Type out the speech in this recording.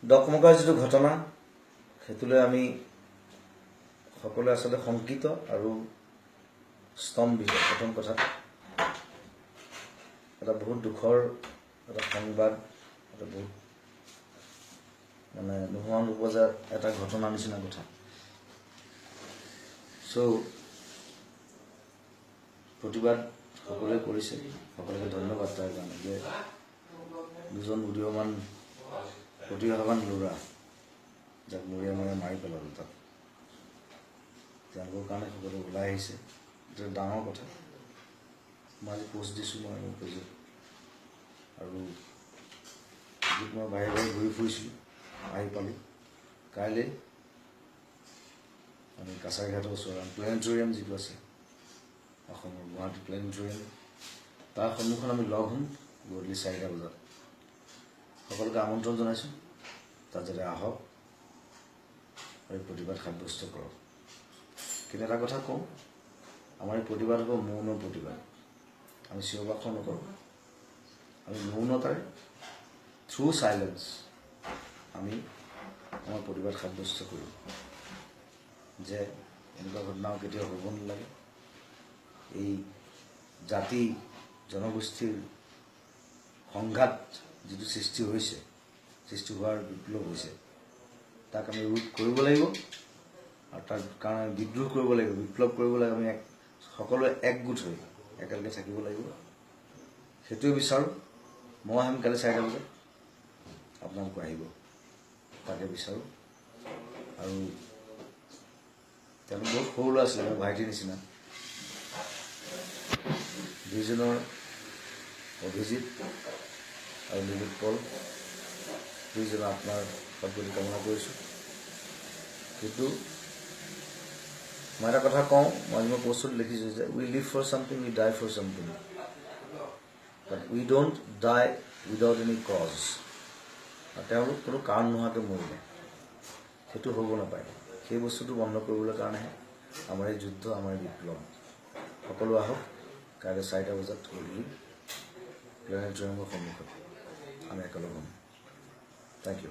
ডকমকাৰ যিটো ঘটনা সেইটোলৈ আমি সকলোৱে আচলতে শংকিত আৰু স্তম্ভিত। প্ৰথম কথা এটা বহুত দুখৰ এটা সংবাদ, এটা বহুত নোহোৱা নোপোৱা এটা ঘটনা নিচিনা কথা। প্ৰতিবাদ সকলোৱে কৰিছে, সকলোকে ধন্যবাদ তাৰ কাৰণে যে দুজন উদীয়মান প্ৰতিভাৱান ল'ৰা যাক মৰিয়া মৰিয়া মাৰি পেলালে, তাত তেওঁলোকৰ কাৰণে সকলো ওলাই আহিছে। এইটো ডাঙৰ কথা। মই আজি পোষ্ট দিছোঁ, মই মোৰ পেজত, আৰু মই বাহিৰে বাহিৰে ঘূৰি ফুৰিছিলোঁ, আহি পালোঁ। কাইলৈ আমি কাছাৰীঘাটৰ ওচৰত প্লেনেটৰিয়াম যিটো আছে অসমৰ, গুৱাহাটী প্লেনেটৰিয়াম, তাৰ সন্মুখত আমি লগ হ'ম গধূলি 4টা বজাত। সকলোকে আমন্ত্ৰণ জনাইছোঁ, তাত যাতে আহক আৰু প্ৰতিবাদ সাব্যস্ত কৰক। কিন্তু এটা কথা কওঁ, আমাৰ এই প্ৰতিবাদ হ'ব মৌন প্ৰতিবাদ। আমি চিঞৰ বাখৰ নকৰোঁ, আমি মৌনতাৰে থ্ৰু চাইলেন্স আমি আমাৰ প্ৰতিবাদ সাব্যস্ত কৰোঁ যে এনেকুৱা ঘটনাও কেতিয়াও হ'ব নালাগে। এই জাতি জনগোষ্ঠীৰ সংঘাত যিটো সৃষ্টি হৈছে, সৃষ্টি হোৱাৰ বিপ্লৱ হৈছে, তাক আমি ৰোধ কৰিব লাগিব আৰু তাৰ কাৰণে বিদ্ৰোহ কৰিব লাগিব, বিপ্লৱ কৰিব লাগিব। আমি সকলোৱে একগোট হৈ একেলগে থাকিব লাগিব। সেইটোৱে বিচাৰোঁ। মই আহিম কালি 4টা বজাত, আপোনালোকো আহিব, তাকে বিচাৰোঁ। আৰু তেওঁলোক বহুত সৰু ল'ৰা ছোৱালী, মোৰ ভাইটিৰ নিচিনা। দুইজনৰ অভিজিত আৰু নিলোৎ পল, দুইজনৰ আত্মাৰ সদ্গতি কামনা কৰিছোঁ। কিন্তু মই এটা কথা কওঁ, মই মোৰ পোষ্টত লিখিছোঁ যে we live for something, we die for something, but we don't die without any cause. আৰু তেওঁলোক কোনো কাৰণ নোহোৱাকৈ মৰিলে, সেইটো হ'ব নাপায়। সেই বস্তুটো বন্ধ কৰিবলৈ কাৰণেহে আমাৰ এই যুদ্ধ, আমাৰ এই বিপ্লৱ। সকলো আহক কাইলৈ 4টা বজাত গধূলি প্লেনেটৰিয়ামৰ সন্মুখত আমি একেলগ হ'ম। Thank U.